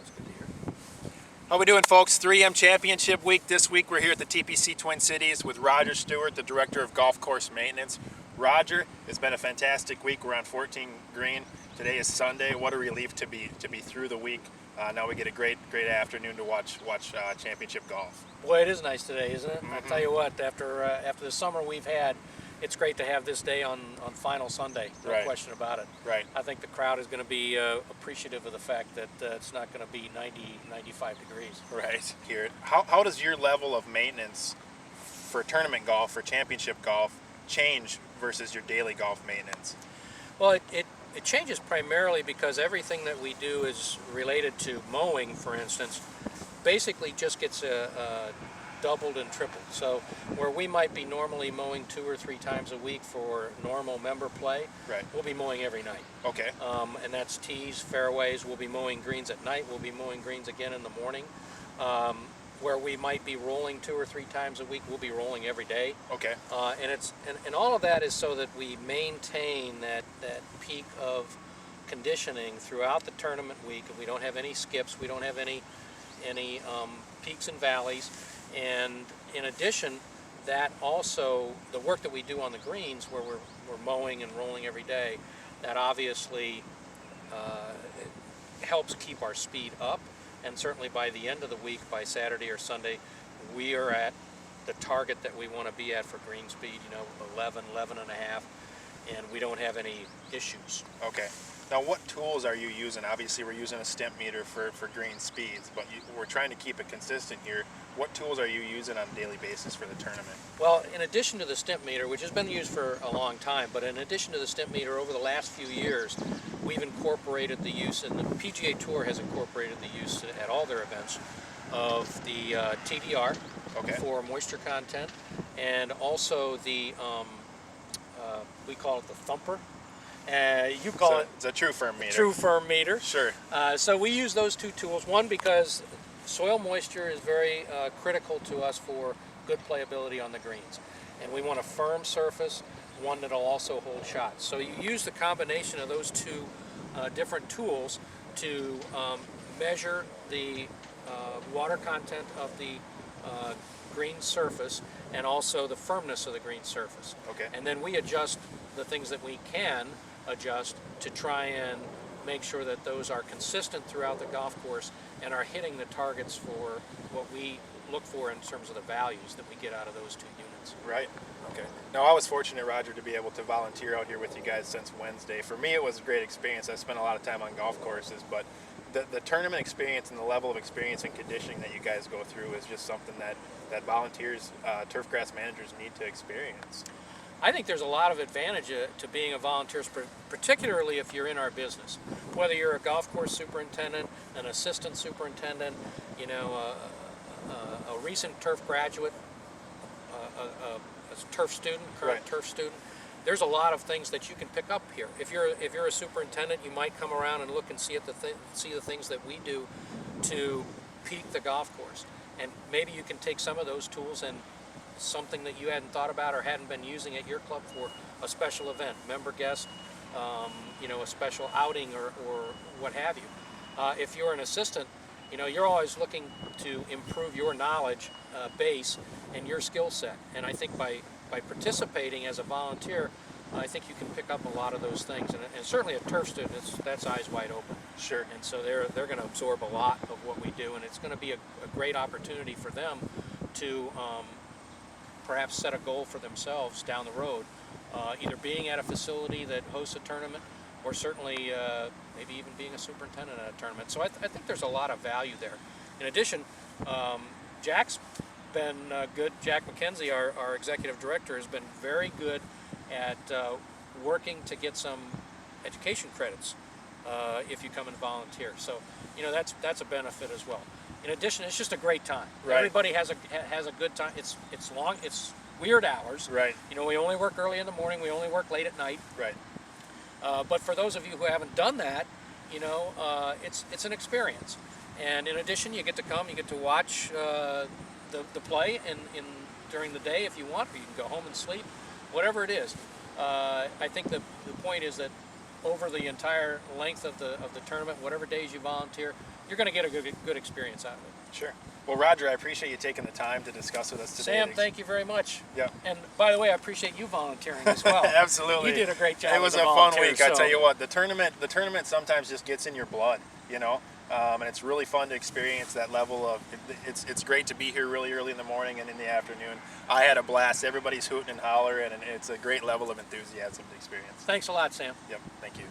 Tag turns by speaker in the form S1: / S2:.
S1: it's good to hear.
S2: How we doing, folks? 3M Championship Week. This week we're here at the TPC Twin Cities with Roger Stewart, the Director of Golf Course Maintenance. Roger, it's been a fantastic week. We're on 14 green. Today is Sunday. What a relief to be through the week. Now we get a great afternoon to watch championship golf.
S1: Boy, it is nice today, isn't it? I tell you what, after the summer we've had, it's great to have this day on final Sunday. No
S2: Right.
S1: question about it.
S2: Right.
S1: I think the crowd is going to be appreciative of the fact that it's not going to be 90, 95 degrees.
S2: Right. Here. How does your level of maintenance for tournament golf, for championship golf, change versus your daily golf maintenance?
S1: Well, it changes primarily because everything that we do is related to mowing, for instance, basically just gets doubled and tripled. So where we might be normally mowing 2 or 3 times a week for normal member play,
S2: Right.
S1: we'll be mowing every night.
S2: Okay.
S1: And that's tees, fairways. We'll be mowing greens at night. We'll be mowing greens again in the morning. Where we might be rolling 2 or 3 times a week, we'll be rolling every day.
S2: Okay.
S1: And all of that is so that we maintain that peak of conditioning throughout the tournament week. We don't have any skips. We don't have any peaks and valleys. And in addition, that also the work that we do on the greens, where we're mowing and rolling every day, that obviously helps keep our speed up. And certainly by the end of the week, by Saturday or Sunday, we are at the target that we want to be at for green speed, 11 and a half, and we don't have any issues.
S2: Okay. Now, what tools are you using? Obviously, we're using a stimp meter for green speeds, but we're trying to keep it consistent here. What tools are you using on a daily basis for the tournament?
S1: Well, in addition to the stimp meter, which has been used for a long time, but in addition to the stimp meter, over the last few years, we've incorporated the use, and the PGA Tour has incorporated the use at all their events, of the TDR
S2: Okay.
S1: for moisture content, and also the, we call it the thumper. You call it
S2: it's a true firm meter.
S1: true firm meter.
S2: Sure.
S1: So we use those two tools. One, because soil moisture is very critical to us for good playability on the greens. And we want a firm surface, one that'll also hold shots. So you use the combination of those two different tools to measure the water content of the green surface and also the firmness of the green surface.
S2: Okay.
S1: And then we adjust the things that we can adjust to try and make sure that those are consistent throughout the golf course and are hitting the targets for what we look for in terms of the values that we get out of those two units.
S2: Right. Okay. Now, I was fortunate, Roger, to be able to volunteer out here with you guys since Wednesday. For me, it was a great experience. I spent a lot of time on golf courses, but the tournament experience and the level of experience and conditioning that you guys go through is just something that volunteers, turfgrass managers need to experience.
S1: I think there's a lot of advantage to being a volunteer, particularly if you're in our business. Whether you're a golf course superintendent, an assistant superintendent, a recent turf graduate, a turf student, current
S2: Right.
S1: turf student. There's a lot of things that you can pick up here. If you're a superintendent, you might come around and look and see the things that we do to peak the golf course, and maybe you can take some of those tools and something that you hadn't thought about or hadn't been using at your club for a special event, member guest, a special outing or what have you. If you're an assistant, you're always looking to improve your knowledge base and your skill set. And I think by participating as a volunteer, I think you can pick up a lot of those things. And certainly a turf student, that's eyes wide open.
S2: Sure.
S1: And so they're going to absorb a lot of what we do, and it's going to be a great opportunity for them to perhaps set a goal for themselves down the road, either being at a facility that hosts a tournament, or certainly maybe even being a superintendent at a tournament. So I think there's a lot of value there. In addition, Jack's been good. Jack McKenzie, our executive director, has been very good at working to get some education credits if you come and volunteer. So that's a benefit as well. In addition, it's just a great time.
S2: Right.
S1: Everybody has a good time. It's long. It's weird hours.
S2: Right.
S1: We only work early in the morning. We only work late at night.
S2: Right.
S1: But for those of you who haven't done that, it's an experience. And in addition, you get to come. You get to watch the play during the day if you want, or you can go home and sleep. Whatever it is. I think the point is that over the entire length of the tournament, whatever days you volunteer, you're going to get a good experience out of it.
S2: Sure. Well, Roger, I appreciate you taking the time to discuss with us today.
S1: Sam, thank you very much.
S2: Yeah.
S1: And by the way, I appreciate you volunteering as well.
S2: Absolutely.
S1: You did a great job.
S2: It was
S1: as
S2: a fun
S1: volunteer,
S2: week. I
S1: so-
S2: tell you what, the tournament sometimes just gets in your blood, you know, and it's really fun to experience that level of. It's great to be here really early in the morning and in the afternoon. I had a blast. Everybody's hooting and hollering, and it's a great level of enthusiasm to experience.
S1: Thanks a lot, Sam.
S2: Yep. Thank you.